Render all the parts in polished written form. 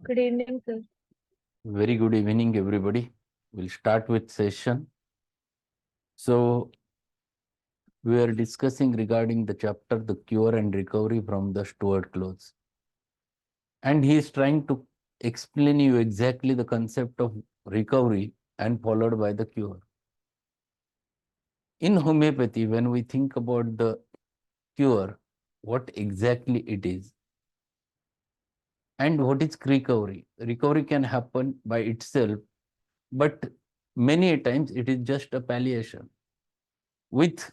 Good evening, sir. Very good evening, everybody. We'll start with session. So, we are discussing regarding the chapter The Cure and Recovery from the Stuart Close. And he is trying to explain you exactly the concept of recovery and followed by the cure. In homeopathy, when we think about the cure, what exactly it is and what is recovery? Recovery can happen by itself, but many times it is just a palliation. With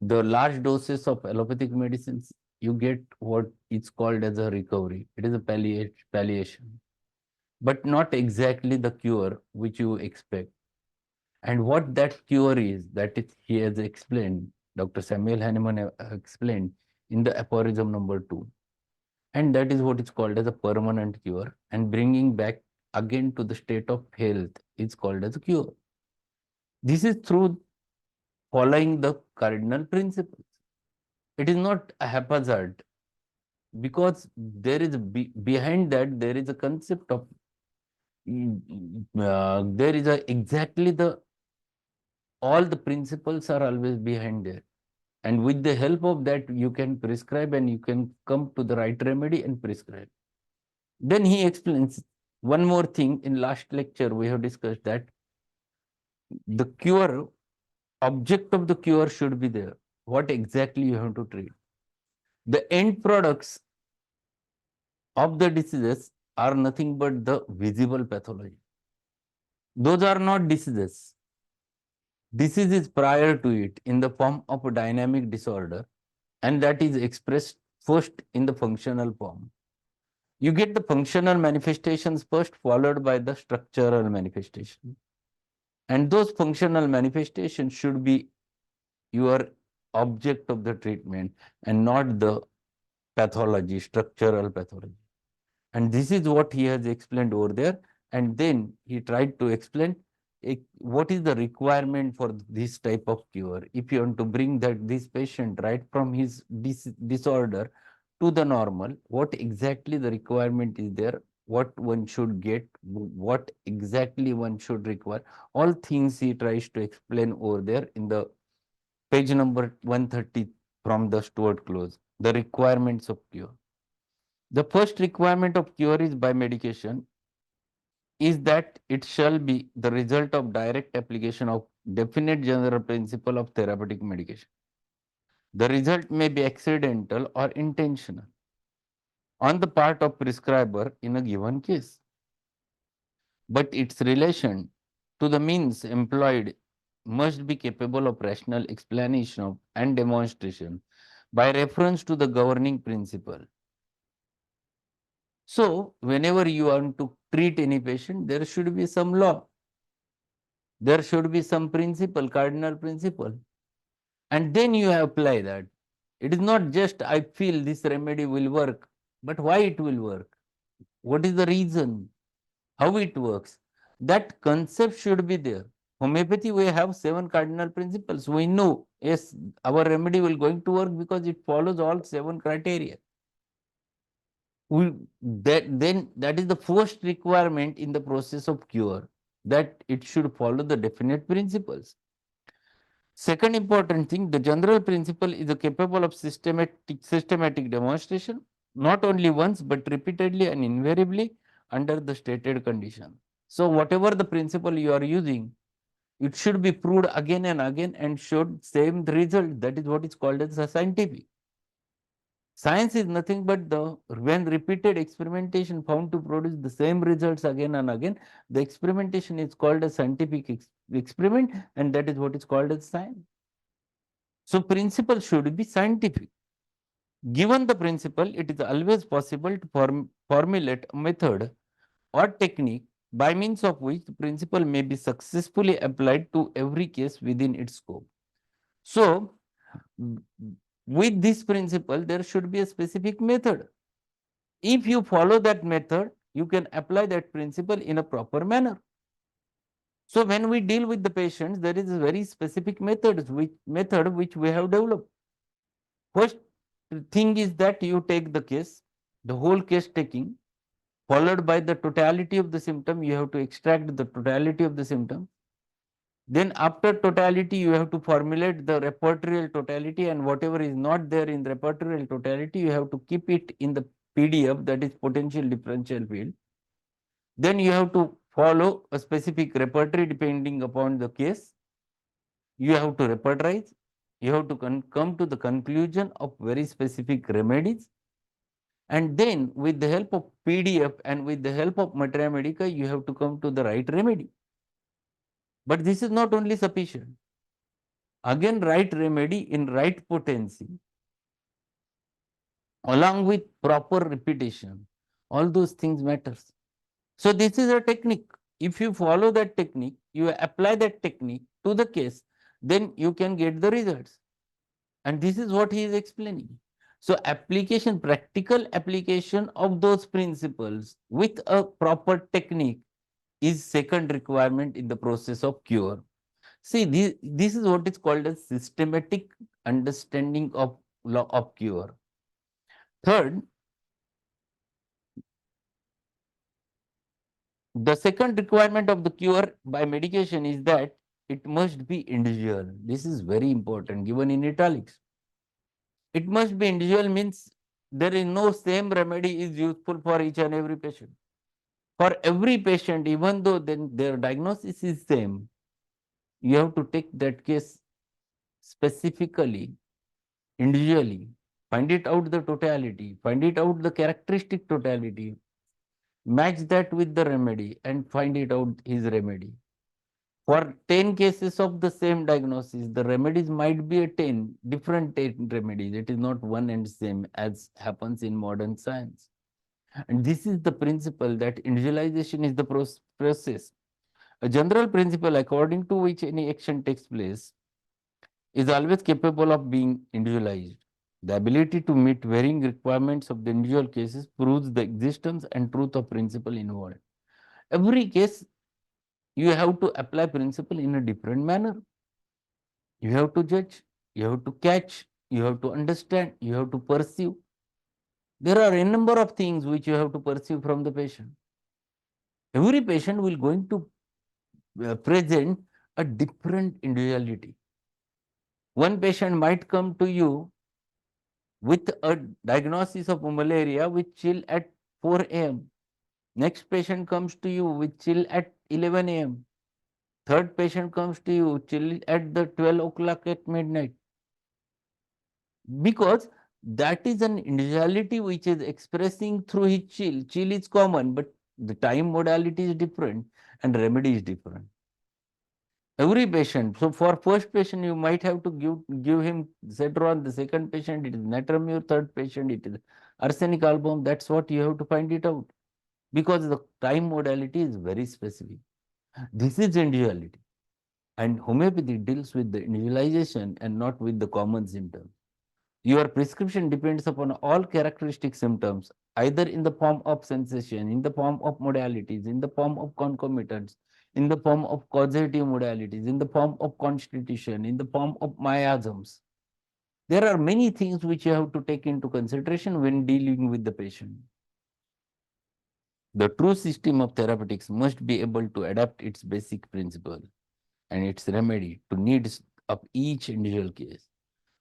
the large doses of allopathic medicines, you get what is called as a recovery. It is a palliation, but not exactly the cure which you expect. And what that cure is, that is, he has explained, Dr. Samuel Hahnemann explained in the aphorism number 2. And that is what is called as a permanent cure. And bringing back again to the state of health is called as a cure. This is through following the cardinal principles. It is not a haphazard, because there is behind that there is a concept of there is a exactly the all the principles are always behind there, and with the help of that you can prescribe and you can come to the right remedy and prescribe. Then he explains one more thing. In last lecture we have discussed that the cure object of the cure should be there, what exactly you have to treat. The end products of the diseases are nothing but the visible pathology. Those are not diseases. Disease is prior to it in the form of a dynamic disorder, and that is expressed first in the functional form. You get the functional manifestations first, followed by the structural manifestation. And those functional manifestations should be your object of the treatment and not the pathology, structural pathology. And this is what he has explained over there. And then he tried to explain what is the requirement for this type of cure. If you want to bring that this patient right from his disorder to the normal, what exactly the requirement is there, what one should get, what exactly one should require. All things he tries to explain over there in the page number 130 from the Stuart Close, the requirements of cure. The first requirement of cure is by medication is that it shall be the result of direct application of definite general principle of therapeutic medication. The result may be accidental or intentional on the part of prescriber in a given case, but its relation to the means employed must be capable of rational explanation of and demonstration by reference to the governing principle. So, whenever you want to treat any patient, there should be some law, there should be some principle, cardinal principle, and then you apply that. It is not just I feel this remedy will work, but why it will work? What is the reason? How it works? That concept should be there. Homeopathy, we have 7 cardinal principles. We know, yes, our remedy will going to work because it follows all 7 criteria. That is the first requirement in the process of cure, that it should follow the definite principles. Second important thing, the general principle is capable of systematic demonstration, not only once but repeatedly and invariably under the stated condition. So whatever the principle you are using, it should be proved again and again and showed same result. That is what is called as a scientific. Science is nothing but the when repeated experimentation found to produce the same results again and again, the experimentation is called a scientific experiment, and that is what is called as science. So principle should be scientific. Given the principle, it is always possible to formulate a method or technique by means of which the principle may be successfully applied to every case within its scope. So, with this principle, there should be a specific method. If you follow that method, you can apply that principle in a proper manner. So when we deal with the patients, there is a very specific method which we have developed. First thing is that you take the case, the whole case taking, followed by the totality of the symptom. You have to extract the totality of the symptom. Then after totality, you have to formulate the repertorial totality, and whatever is not there in the repertorial totality, you have to keep it in the PDF, that is potential differential field. Then you have to follow a specific repertory depending upon the case. You have to repertorize. You have to come to the conclusion of very specific remedies. And then with the help of PDF and with the help of materia medica, you have to come to the right remedy. But this is not only sufficient. Again, right remedy in right potency, along with proper repetition, all those things matters. So this is a technique. If you follow that technique, you apply that technique to the case, then you can get the results. And this is what he is explaining. So application, practical application of those principles with a proper technique is second requirement in the process of cure. See, this is what is called a systematic understanding of law of cure. Third, the second requirement of the cure by medication is that it must be individual. This is very important, given in italics. It must be individual means there is no same remedy is useful for each and every patient. For every patient, even though then their diagnosis is same, you have to take that case specifically, individually, find it out the totality, find it out the characteristic totality, match that with the remedy and find it out his remedy. For 10 cases of the same diagnosis, the remedies might be a 10, different 10 remedies. It is not one and same as happens in modern science. And this is the principle that individualization is the process. A general principle according to which any action takes place is always capable of being individualized. The ability to meet varying requirements of the individual cases proves the existence and truth of principle involved. Every case, you have to apply principle in a different manner. You have to judge, you have to catch, you have to understand, you have to perceive. There are a number of things which you have to perceive from the patient. Every patient will going to present a different individuality. One patient might come to you with a diagnosis of malaria with chill at 4 a.m. Next patient comes to you with chill at 11 a.m. Third patient comes to you chill at the 12 o'clock at midnight. Because that is an individuality which is expressing through his chill. Chill is common, but the time modality is different and remedy is different. Every patient. So for first patient, you might have to give him Cetron. The second patient, it is Natramur. Third patient, it is arsenic album. That's what you have to find it out. Because the time modality is very specific. This is individuality. And homeopathy deals with the individualization and not with the common symptoms. Your prescription depends upon all characteristic symptoms, either in the form of sensation, in the form of modalities, in the form of concomitants, in the form of causative modalities, in the form of constitution, in the form of miasms. There are many things which you have to take into consideration when dealing with the patient. The true system of therapeutics must be able to adapt its basic principle and its remedy to needs of each individual case.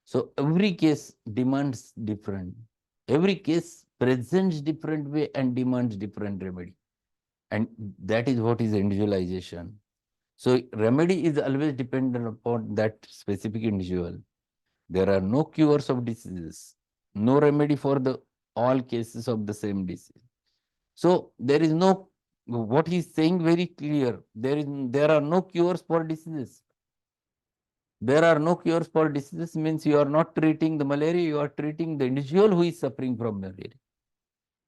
So every case demands different. Every case presents different way and demands different remedy. And that is what is individualization. So remedy is always dependent upon that specific individual. There are no cures of diseases, no remedy for the all cases of the same disease. So there is no, what he is saying very clear, there are no cures for diseases. There are no cures for diseases means you are not treating the malaria, you are treating the individual who is suffering from malaria.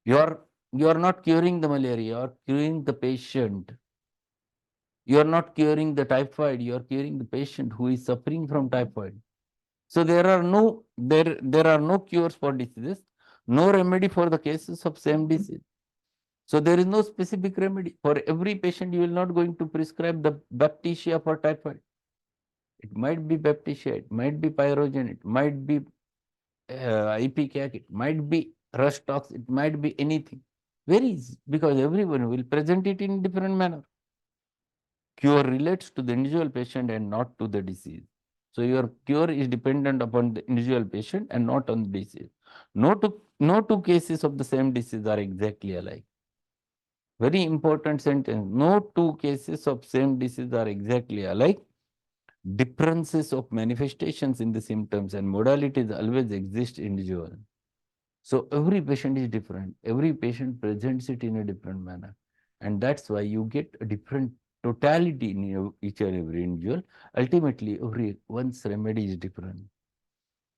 You are not curing the malaria, you are curing the patient. You are not curing the typhoid, you are curing the patient who is suffering from typhoid. So there are no cures for diseases, no remedy for the cases of same disease. So there is no specific remedy. For every patient, you will not going to prescribe the baptisia for typhoid. It might be baptisia, it might be pyrogen, it might be ipecac, it might be rustox, it might be anything. Varies because everyone will present it in different manner. Cure relates to the individual patient and not to the disease. So your cure is dependent upon the individual patient and not on the disease. No two cases of the same disease are exactly alike. Very important sentence. No two cases of same disease are exactly alike. Differences of manifestations in the symptoms and modalities always exist individual. So every patient is different. Every patient presents it in a different manner. And that's why you get a different totality in each and every individual. Ultimately, every one's remedy is different.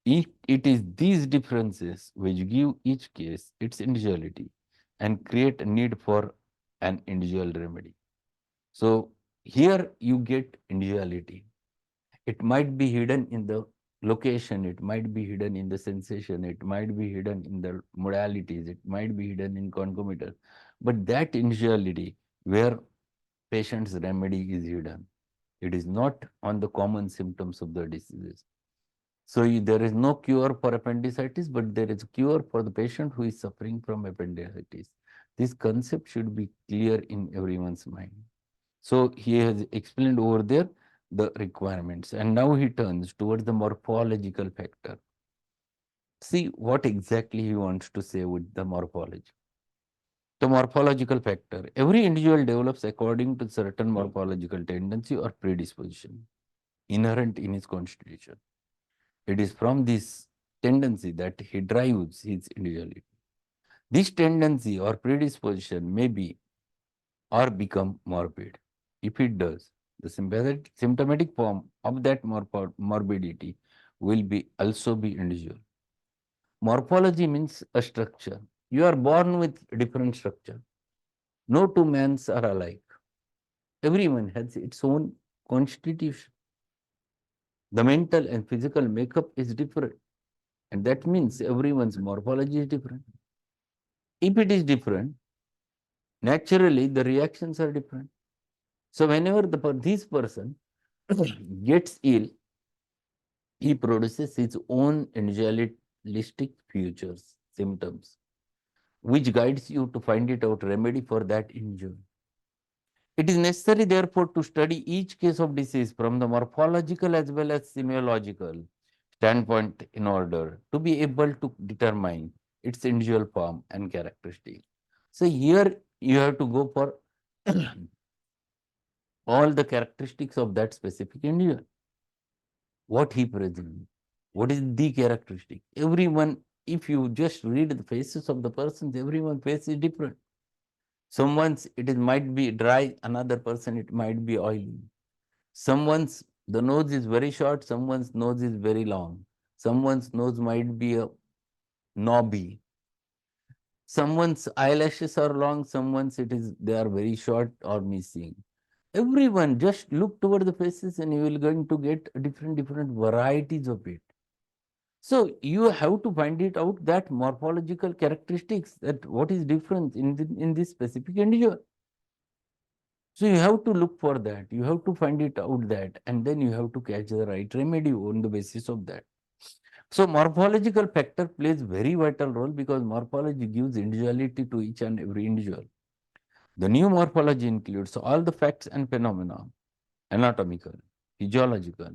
It is these differences which give each case its individuality and create a need for an individual remedy. So here you get individuality. It might be hidden in the location, it might be hidden in the sensation, it might be hidden in the modalities, it might be hidden in concomitant. But that individuality where patient's remedy is hidden, it is not on the common symptoms of the diseases. So there is no cure for appendicitis, but there is a cure for the patient who is suffering from appendicitis. This concept should be clear in everyone's mind. So he has explained over there the requirements, and now he turns towards the morphological factor. See what exactly he wants to say with the morphology. The morphological factor. Every individual develops according to certain morphological tendency or predisposition inherent in his constitution. It is from this tendency that he drives his individuality. This tendency or predisposition may be or become morbid. If it does, the symptomatic form of that morbidity will be also be individual. Morphology means a structure. You are born with different structure. No two men are alike. Everyone has its own constitution. The mental and physical makeup is different. And that means everyone's morphology is different. If it is different, naturally the reactions are different. So whenever this person gets ill, he produces his own individualistic features, symptoms, which guides you to find it out remedy for that injury. It is necessary, therefore, to study each case of disease from the morphological as well as semiological standpoint in order to be able to determine its individual form and characteristic. So here you have to go for all the characteristics of that specific individual. What he presents, what is the characteristic. Everyone, if you just read the faces of the persons, everyone's face is different. Someone's might be dry, another person it might be oily. Someone's the nose is very short, someone's nose is very long. Someone's nose might be a knobby. Someone's eyelashes are long, someone's they are very short or missing. Everyone just look toward the faces and you will going to get different varieties of it. So you have to find it out that morphological characteristics, that what is different in this specific individual. So you have to look for that. You have to find it out that, and then you have to catch the right remedy on the basis of that. So morphological factor plays very vital role because morphology gives individuality to each and every individual. The new morphology includes all the facts and phenomena, anatomical, physiological,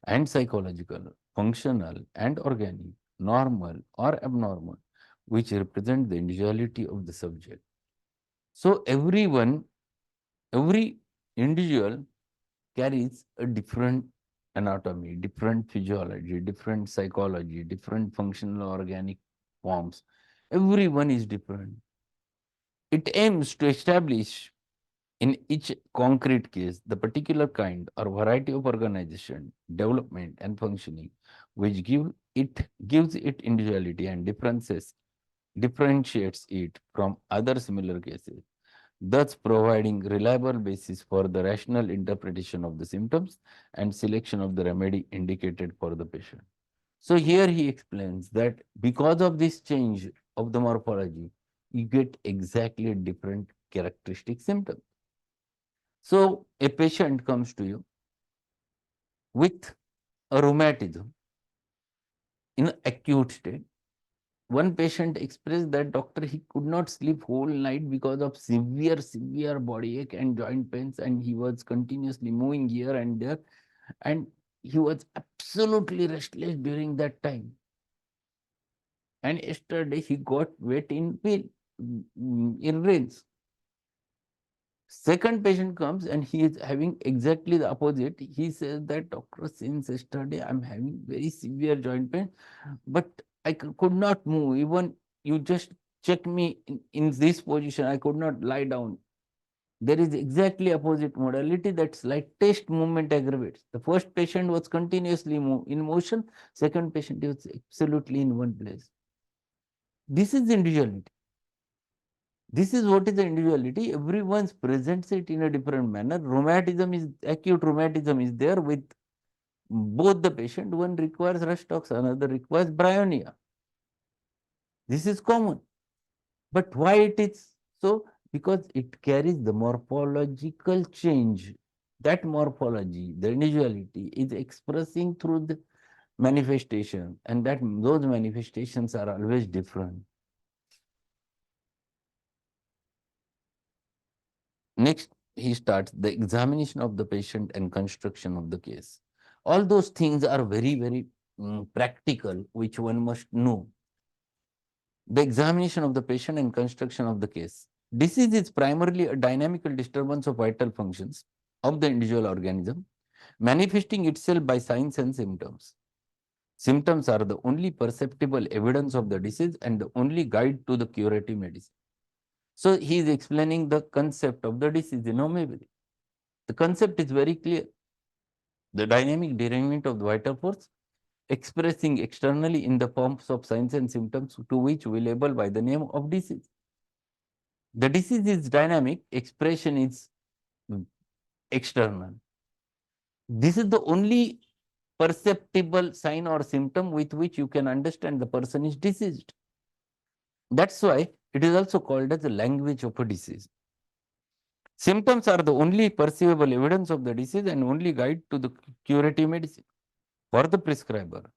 and psychological, functional and organic, normal or abnormal, which represent the individuality of the subject. So every individual carries a different anatomy, different physiology, different psychology, different functional organic forms. Everyone is different. It aims to establish in each concrete case the particular kind or variety of organization, development, and functioning which gives it individuality and differentiates it from other similar cases, thus providing reliable basis for the rational interpretation of the symptoms and selection of the remedy indicated for the patient. So here he explains that because of this change of the morphology, you get exactly different characteristic symptoms. So a patient comes to you with a rheumatism in acute state, one patient expressed that, doctor, he could not sleep whole night because of severe body ache and joint pains, and he was continuously moving here and there, and he was absolutely restless during that time. And yesterday he got wet in rains. Second patient comes and he is having exactly the opposite. He says that, doctor, since yesterday I'm having very severe joint pain, but I could not move. Even you just check me in this position, I could not lie down. There is exactly opposite modality, that's like test movement aggravates. The first patient was continuously in motion, second patient was absolutely in one place. This is individuality. This is what is the individuality. Everyone presents it in a different manner. Acute rheumatism is there with both the patient. One requires Rustox, another requires bryonia. This is common. But why it is so? Because it carries the morphological change. That morphology, the individuality, is expressing through the manifestation, and that those manifestations are always different. Next, he starts the examination of the patient and construction of the case. All those things are very practical, which one must know. The examination of the patient and construction of the case. Disease is primarily a dynamical disturbance of vital functions of the individual organism, manifesting itself by signs and symptoms. Symptoms are the only perceptible evidence of the disease and the only guide to the curative medicine. So he is explaining the concept of the disease in homeopathy. The concept is very clear. The dynamic derangement of the vital force expressing externally in the forms of signs and symptoms to which we label by the name of disease. The disease is dynamic, expression is external. This is the only perceptible sign or symptom with which you can understand the person is diseased. That's why it is also called as the language of a disease. Symptoms are the only perceivable evidence of the disease and only guide to the curative medicine. For the prescriber,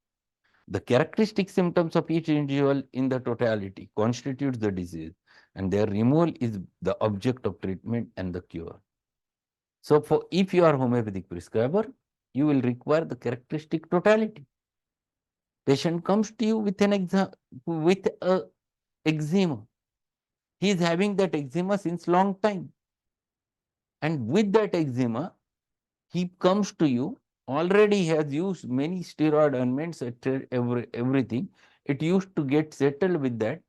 the characteristic symptoms of each individual in the totality constitutes the disease, and their removal is the object of treatment and the cure. So, if you are homeopathic prescriber, you will require the characteristic totality. Patient comes to you with with a eczema. He is having that eczema since long time, and with that eczema, he comes to you, already has used many steroid ointments, everything. It used to get settled with that.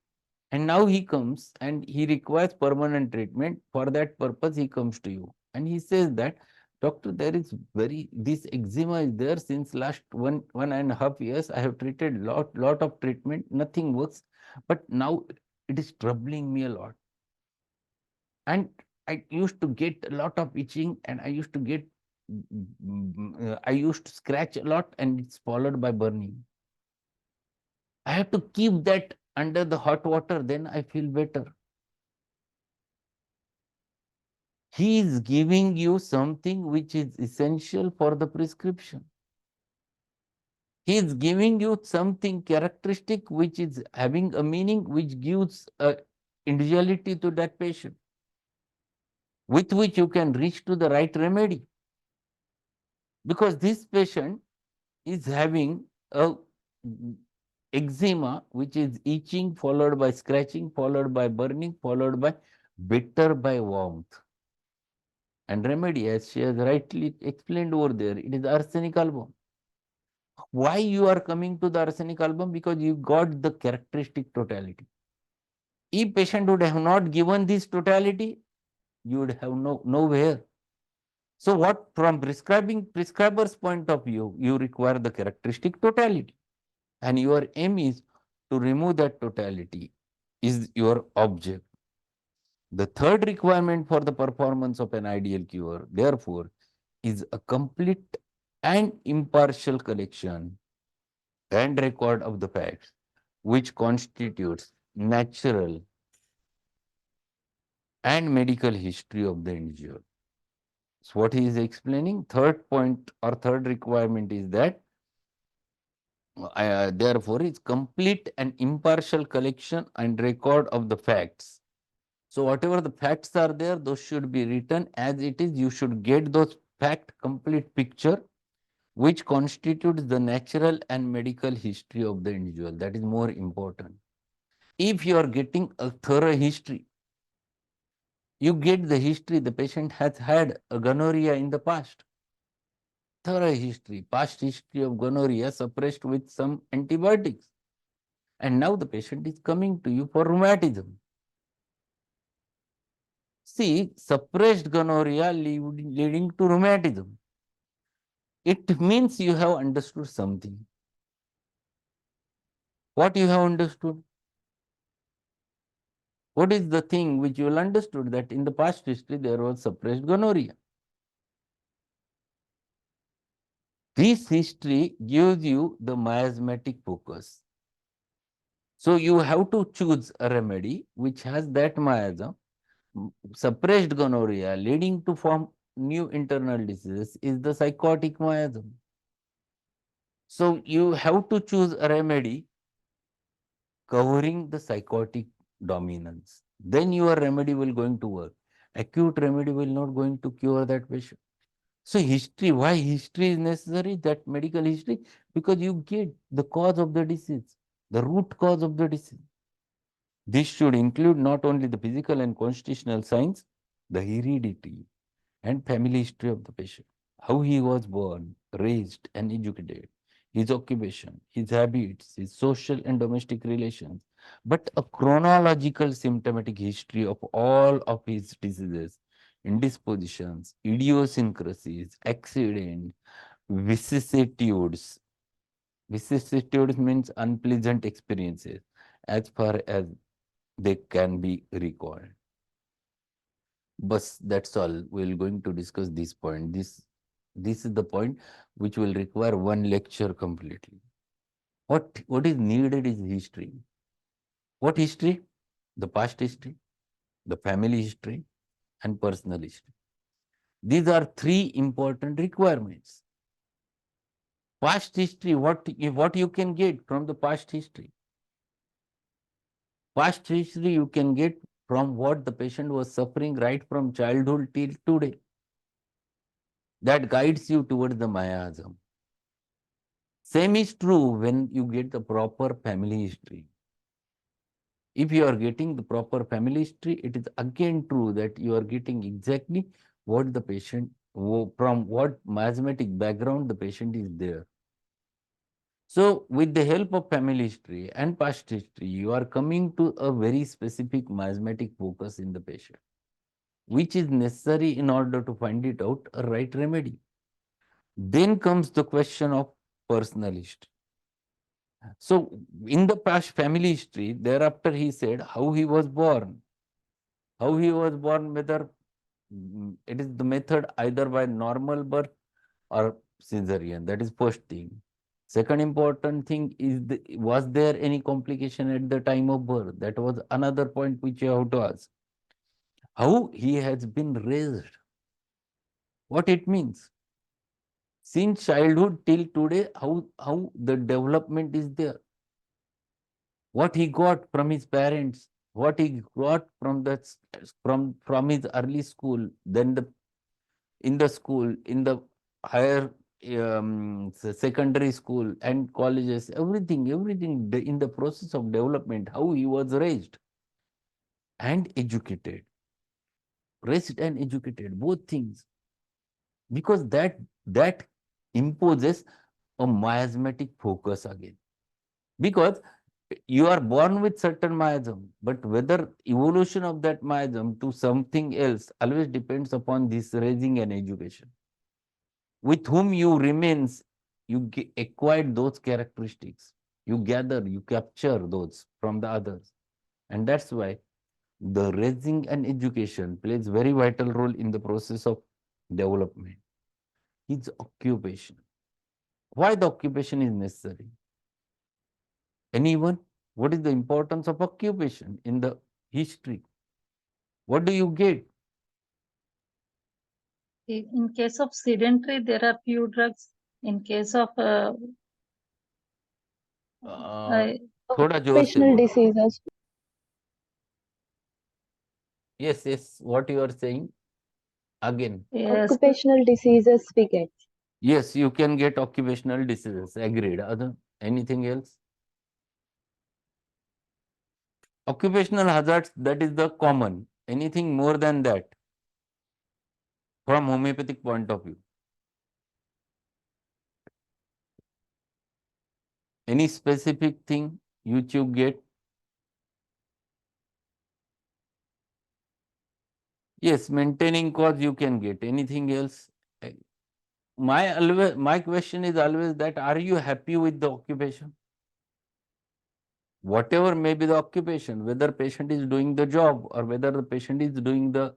And now he comes and he requires permanent treatment. For that purpose, he comes to you. And he says that, doctor, this eczema is there since last 1.5 years. I have treated lot of treatment, nothing works. But now it is troubling me a lot. And I used to get a lot of itching, and I used to scratch a lot, and it's followed by burning. I have to keep that under the hot water, then I feel better. He is giving you something which is essential for the prescription. He is giving you something characteristic which is having a meaning, which gives a individuality to that patient, with which you can reach to the right remedy. Because this patient is having a eczema which is itching, followed by scratching, followed by burning, followed by bitter by warmth. And remedy, as she has rightly explained over there, it is arsenic album. Why you are coming to the arsenic album? Because you got the characteristic totality. If patient would have not given this totality, you would have nowhere. So what, from prescriber's point of view, you require the characteristic totality. And your aim is to remove that totality, is your object. The third requirement for the performance of an ideal cure, therefore, is a complete and impartial collection and record of the facts, which constitutes natural and medical history of the individual. So what he is explaining, third point or third requirement is that Therefore, it's complete and impartial collection and record of the facts. So whatever the facts are there, those should be written as it is. You should get those fact complete picture, which constitutes the natural and medical history of the individual. That is more important. If you are getting a thorough history, you get the history, the patient has had a gonorrhea in the past. Thorough history, past history of gonorrhea suppressed with some antibiotics. And now the patient is coming to you for rheumatism. See, suppressed gonorrhea leading to rheumatism. It means you have understood something. What you have understood? What is the thing which you will understood? That in the past history there was suppressed gonorrhea. This history gives you the miasmatic focus. So you have to choose a remedy which has that miasm. Suppressed gonorrhea leading to form new internal diseases is the psychotic miasm. So you have to choose a remedy covering the psychotic dominance. Then your remedy will going to work. Acute remedy will not going to cure that patient. So history, why history is necessary? That medical history, because you get the cause of the disease, the root cause of the disease. This should include not only the physical and constitutional signs, the heredity and family history of the patient, how he was born, raised and educated, his occupation, his habits, his social and domestic relations, but a chronological symptomatic history of all of his diseases, indispositions, idiosyncrasies, accidents, vicissitudes. Vicissitudes means unpleasant experiences as far as they can be recalled. But that's all. We're going to discuss this point. This is the point which will require one lecture completely. What is needed is history. What history? The past history, the family history, and personal history. These are three important requirements. Past history, what you can get from the past history? Past history you can get from what the patient was suffering right from childhood till today. That guides you towards the miasm. Same is true when you get the proper family history. If you are getting the proper family history, it is again true that you are getting exactly what the patient, from what miasmatic background the patient is there. So with the help of family history and past history, you are coming to a very specific miasmatic focus in the patient, which is necessary in order to find it out a right remedy. Then comes the question of personal history. So in the past family history, thereafter he said how he was born. How he was born, whether it is the method either by normal birth or cesarean. That is first thing. Second important thing is, was there any complication at the time of birth? That was another point which you have to ask. How he has been raised. What it means. Since childhood till today, how the development is there. What he got from his parents, what he got from from his early school, then in the school, in the higher secondary school and colleges, everything in the process of development, how he was raised and educated, both things, because that imposes a miasmatic focus again, because you are born with certain miasm, but whether evolution of that miasm to something else always depends upon this raising and education. With whom you remains, you acquired those characteristics. You gather, you capture those from the others. And that's why the raising and education plays very vital role in the process of development. His occupation. Why the occupation is necessary? Anyone? What is the importance of occupation in the history? What do you get? In case of sedentary, there are few drugs. In case of थोड़ा जोर से occupational बोलो. diseases. Yes, what you are saying again. Yes. Occupational diseases we get. Yes, you can get occupational diseases. Agreed. Anything else? Occupational hazards, that is the common. Anything more than that from homeopathic point of view? Any specific thing which you get? Yes, maintaining cause you can get. Anything else? My question is always that, are you happy with the occupation? Whatever may be the occupation, whether patient is doing the job or whether the patient is doing the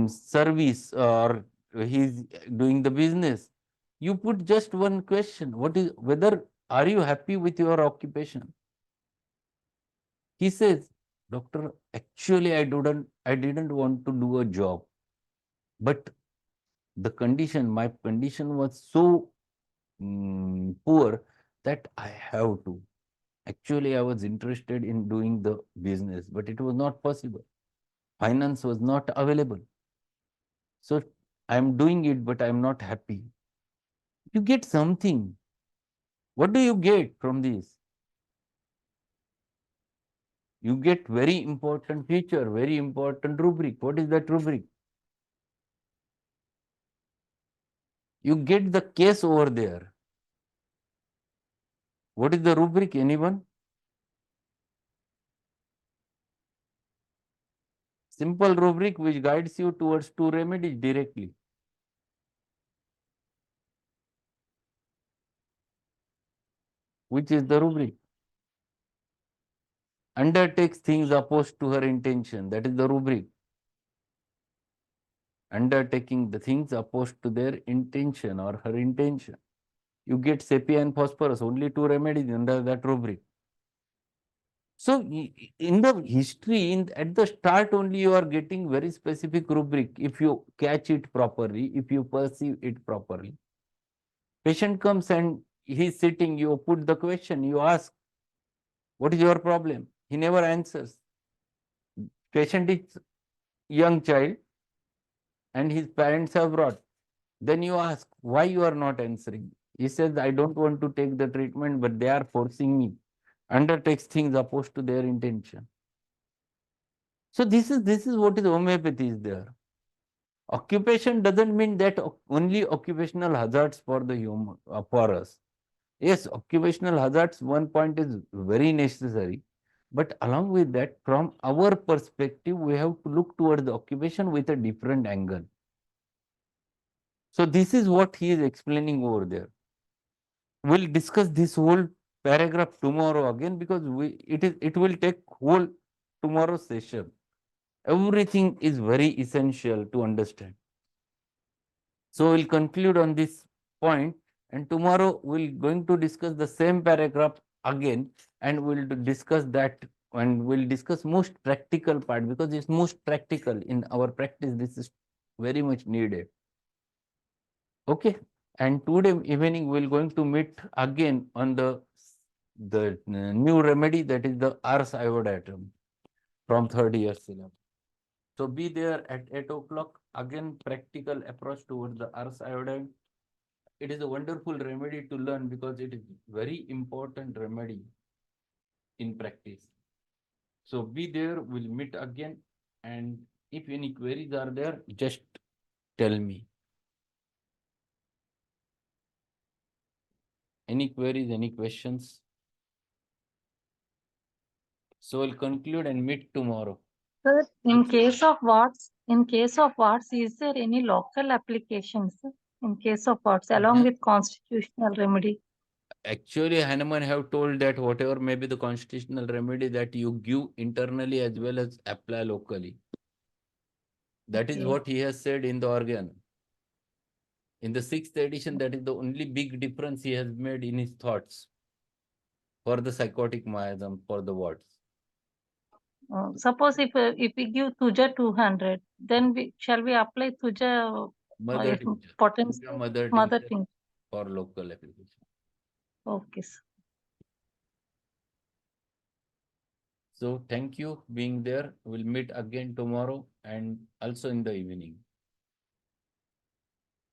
service or he is doing the business, you put just one question: whether are you happy with your occupation? He says, doctor, actually I didn't want to do a job, but my condition was so poor that I have to. Actually, I was interested in doing the business, but it was not possible. Finance was not available. So I'm doing it, but I'm not happy. You get something. What do you get from this? You get very important feature, very important rubric. What is that rubric? You get the case over there. What is the rubric? Anyone? Simple rubric which guides you towards two remedies directly. Which is the rubric? Undertakes things opposed to her intention. That is the rubric. Undertaking the things opposed to their intention or her intention. You get sepia and phosphorus, only two remedies under that rubric. So in the history, at the start only you are getting very specific rubric if you catch it properly, if you perceive it properly. Patient comes and he is sitting, you put the question, you ask, what is your problem? He never answers. Patient is young child and his parents have brought. Then you ask, why you are not answering? He says, I don't want to take the treatment, but they are forcing me. Undertakes things opposed to their intention. So this is what is homeopathy is there. Occupation doesn't mean that only occupational hazards for the human for us. Yes, occupational hazards, one point is very necessary. But along with that, from our perspective, we have to look towards the occupation with a different angle. So this is what he is explaining over there. We'll discuss this whole paragraph tomorrow again because it will take whole tomorrow's session. Everything is very essential to understand. So we'll conclude on this point, and tomorrow we're going to discuss the same paragraph again, and we'll discuss that, and we'll discuss most practical part because it's most practical in our practice. This is very much needed. Okay, and today evening we're going to meet again on the new remedy, that is the Ars iodatum from third year syllabus. So be there at 8 o'clock. Again, practical approach towards the Ars iodine. It is a wonderful remedy to learn because it is very important remedy in practice. So be there, we'll meet again. And if any queries are there, just tell me. Any queries, any questions? So we'll conclude and meet tomorrow. Sir, in case of warts, is there any local applications in case of warts along with constitutional remedy? Actually, Hahnemann have told that whatever may be the constitutional remedy that you give internally as well as apply locally. That is what he has said in the Organon. In the 6th edition, that is the only big difference he has made in his thoughts for the psychotic miasm for the wards. Suppose if we give Thuja 200, then shall we apply Thuja Mother potency? mother Mother tincture for local application. Okay, sir. So thank you being there. We'll meet again tomorrow and also in the evening.